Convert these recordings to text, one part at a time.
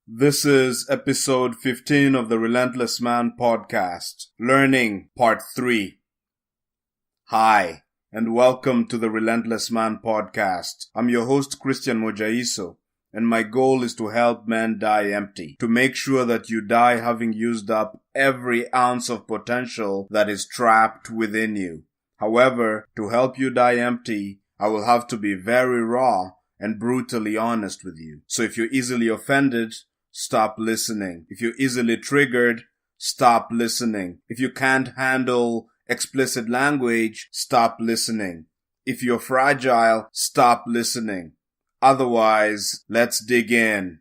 This is episode 15 of the Relentless Man podcast, Learning Part 3. Hi, and welcome to the Relentless Man podcast. I'm your host, modjaiso, and my goal is to help men die empty, to make sure that you die having used up every ounce of potential that is trapped within you. However, to help you die empty, I will have to be very raw and brutally honest with you. So if you're easily offended, stop listening. If you're easily triggered, stop listening. If you can't handle explicit language, stop listening. If you're fragile, stop listening. Otherwise, let's dig in.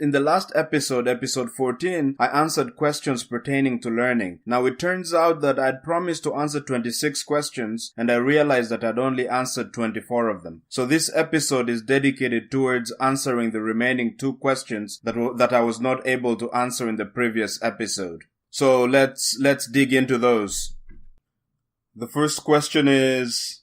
In the last episode 14, I answered questions pertaining to learning. Now it turns out that I'd promised to answer 26 questions, and I realized that I'd only answered 24 of them. So this episode is dedicated towards answering the remaining 2 questions that I was not able to answer in the previous episode. So let's dig into those. The first question is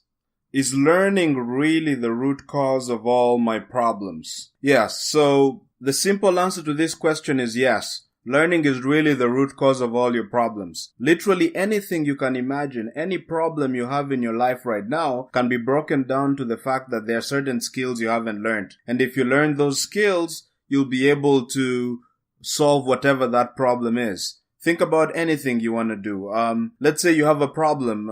learning really the root cause of all my problems? Yes, so the simple answer to this question is yes. Learning is really the root cause of all your problems. Literally anything you can imagine, any problem you have in your life right now can be broken down to the fact that there are certain skills you haven't learned. And if you learn those skills, you'll be able to solve whatever that problem is. Think about anything you want to do. Let's say you have a problem.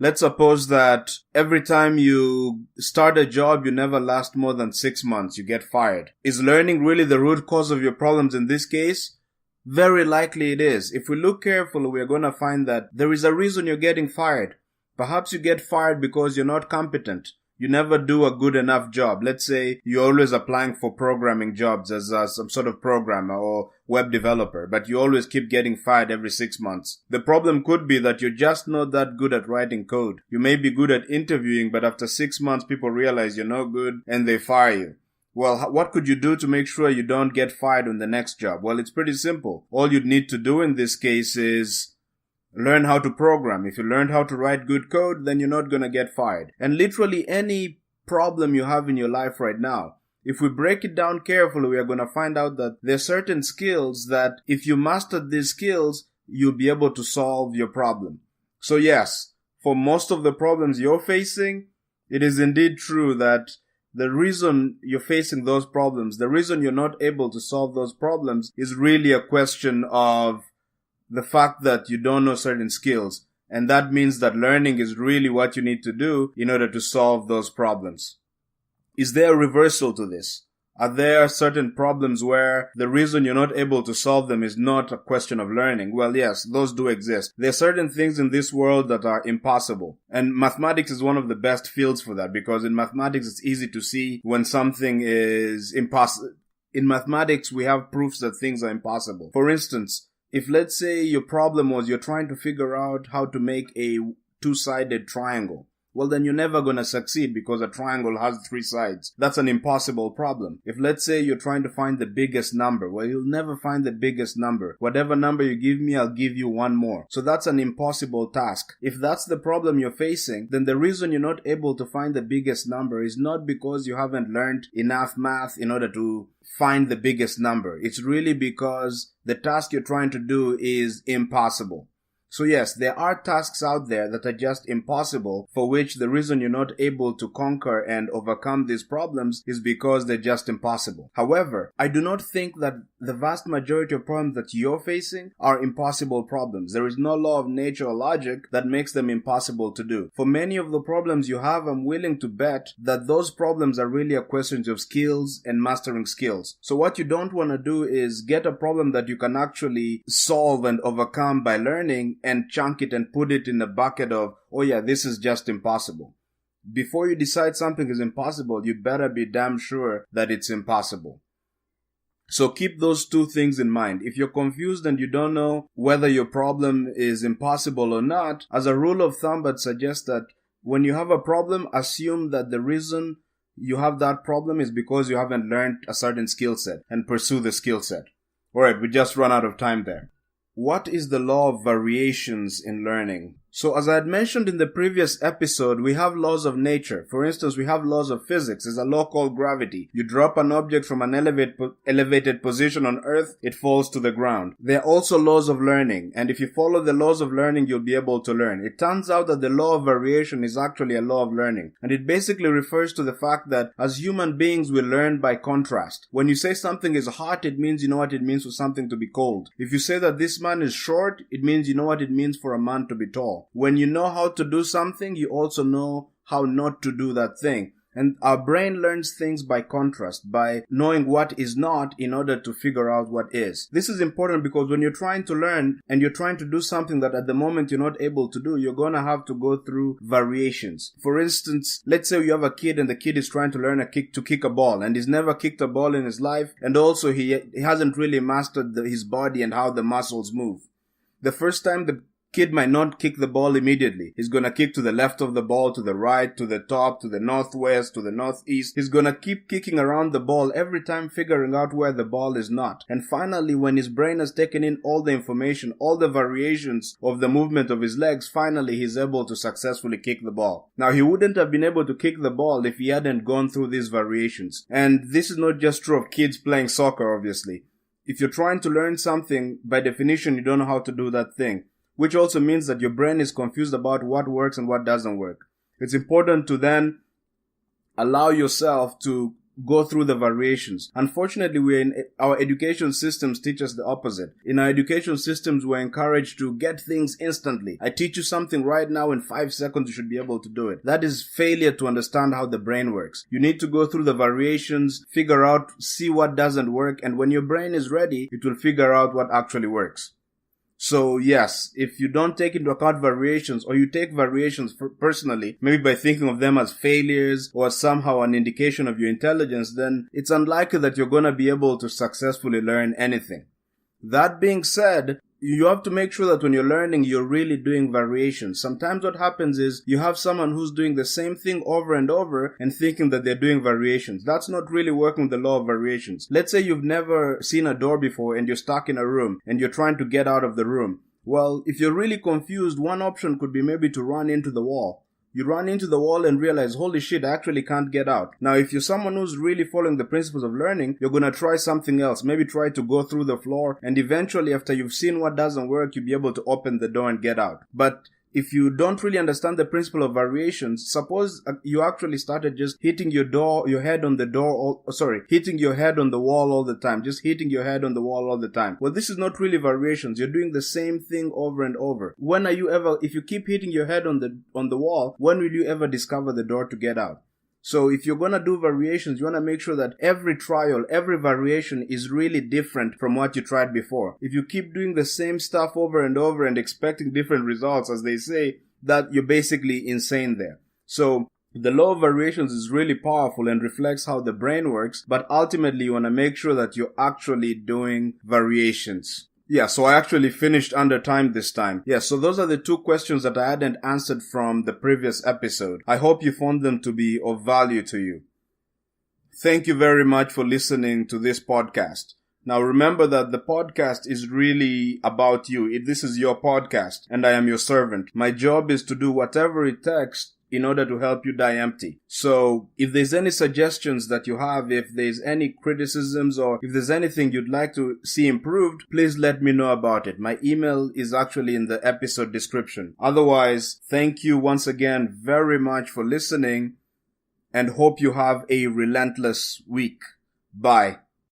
Let's suppose that every time you start a job, you never last more than 6 months. You get fired. Is learning really the root cause of your problems in this case? Very likely it is. If we look carefully, we're going to find that there is a reason you're getting fired. Perhaps you get fired because you're not competent. You never do a good enough job. Let's say you're always applying for programming jobs as some sort of programmer or web developer, but you always keep getting fired every 6 months. The problem could be that you're just not that good at writing code. You may be good at interviewing, but after 6 months, people realize you're no good and they fire you. Well, what could you do to make sure you don't get fired on the next job? Well, it's pretty simple. All you'd need to do in this case is learn how to program. If you learned how to write good code, then you're not going to get fired. And literally any problem you have in your life right now, if we break it down carefully, we are going to find out that there are certain skills that if you mastered these skills, you'll be able to solve your problem. So yes, for most of the problems you're facing, it is indeed true that the reason you're facing those problems, the reason you're not able to solve those problems is really a question of the fact that you don't know certain skills. And that means that learning is really what you need to do in order to solve those problems. Is there a reversal to this? Are there certain problems where the reason you're not able to solve them is not a question of learning? Well, yes, those do exist. There are certain things in this world that are impossible. And mathematics is one of the best fields for that, because in mathematics it's easy to see when something is impossible. In mathematics we have proofs that things are impossible. For instance, if let's say your problem was you're trying to figure out how to make a 2-sided triangle, well then you're never going to succeed because a triangle has 3 sides. That's an impossible problem. If let's say you're trying to find the biggest number, well you'll never find the biggest number. Whatever number you give me, I'll give you one more. So that's an impossible task. If that's the problem you're facing, then the reason you're not able to find the biggest number is not because you haven't learned enough math in order to find the biggest number. It's really because the task you're trying to do is impossible. So yes, there are tasks out there that are just impossible, for which the reason you're not able to conquer and overcome these problems is because they're just impossible. However, I do not think that the vast majority of problems that you're facing are impossible problems. There is no law of nature or logic that makes them impossible to do. For many of the problems you have, I'm willing to bet that those problems are really a question of skills and mastering skills. So what you don't want to do is get a problem that you can actually solve and overcome by learning and chunk it and put it in a bucket of, oh yeah, this is just impossible. Before you decide something is impossible, you better be damn sure that it's impossible. So keep those 2 things in mind. If you're confused and you don't know whether your problem is impossible or not, as a rule of thumb, I'd suggest that when you have a problem, assume that the reason you have that problem is because you haven't learned a certain skill set, and pursue the skill set. Alright, we just run out of time there. What is the law of variations in learning? So as I had mentioned in the previous episode, we have laws of nature. For instance, we have laws of physics. There's a law called gravity. You drop an object from an elevated position on Earth, it falls to the ground. There are also laws of learning, and if you follow the laws of learning, you'll be able to learn. It turns out that the law of variation is actually a law of learning, and it basically refers to the fact that as human beings, we learn by contrast. When you say something is hot, it means you know what it means for something to be cold. If you say that this man is short, it means you know what it means for a man to be tall. When you know how to do something, you also know how not to do that thing. And our brain learns things by contrast, by knowing what is not in order to figure out what is. This is important because when you're trying to learn and you're trying to do something that at the moment you're not able to do, you're going to have to go through variations. For instance, let's say you have a kid and the kid is trying to learn to kick a ball, and he's never kicked a ball in his life, and also he hasn't really mastered his body and how the muscles move. The first time the kid might not kick the ball immediately. He's gonna kick to the left of the ball, to the right, to the top, to the northwest, to the northeast. He's gonna keep kicking around the ball every time, figuring out where the ball is not. And finally, when his brain has taken in all the information, all the variations of the movement of his legs, finally he's able to successfully kick the ball. Now, he wouldn't have been able to kick the ball if he hadn't gone through these variations. And this is not just true of kids playing soccer, obviously. If you're trying to learn something, by definition, you don't know how to do that thing, which also means that your brain is confused about what works and what doesn't work. It's important to then allow yourself to go through the variations. Unfortunately, our education systems teach us the opposite. In our education systems, we're encouraged to get things instantly. I teach you something right now, in 5 seconds you should be able to do it. That is failure to understand how the brain works. You need to go through the variations, figure out, see what doesn't work, and when your brain is ready, it will figure out what actually works. So yes, if you don't take into account variations, or you take variations personally, maybe by thinking of them as failures or somehow an indication of your intelligence, then it's unlikely that you're going to be able to successfully learn anything. That being said, you have to make sure that when you're learning, you're really doing variations. Sometimes what happens is you have someone who's doing the same thing over and over and thinking that they're doing variations. That's not really working with the law of variations. Let's say you've never seen a door before and you're stuck in a room and you're trying to get out of the room. Well, if you're really confused, one option could be maybe to run into the wall. You run into the wall and realize, holy shit, I actually can't get out. Now, if you're someone who's really following the principles of learning, you're going to try something else. Maybe try to go through the floor, and eventually, after you've seen what doesn't work, you'll be able to open the door and get out. But if you don't really understand the principle of variations, suppose you actually started just hitting hitting your head on the wall all the time, just hitting your head on the wall all the time. Well, this is not really variations. You're doing the same thing over and over. If you keep hitting your head on the wall, when will you ever discover the door to get out? So if you're going to do variations, you want to make sure that every trial, every variation is really different from what you tried before. If you keep doing the same stuff over and over and expecting different results, as they say, that you're basically insane there. So the law of variations is really powerful and reflects how the brain works, but ultimately you want to make sure that you're actually doing variations. Yeah, so I actually finished under time this time. Yeah, so those are the 2 questions that I hadn't answered from the previous episode. I hope you found them to be of value to you. Thank you very much for listening to this podcast. Now remember that the podcast is really about you. This is your podcast, and I am your servant. My job is to do whatever it takes in order to help you die empty. So if there's any suggestions that you have, if there's any criticisms, or if there's anything you'd like to see improved, please let me know about it. My email is actually in the episode description. Otherwise, thank you once again very much for listening, and hope you have a relentless week. Bye.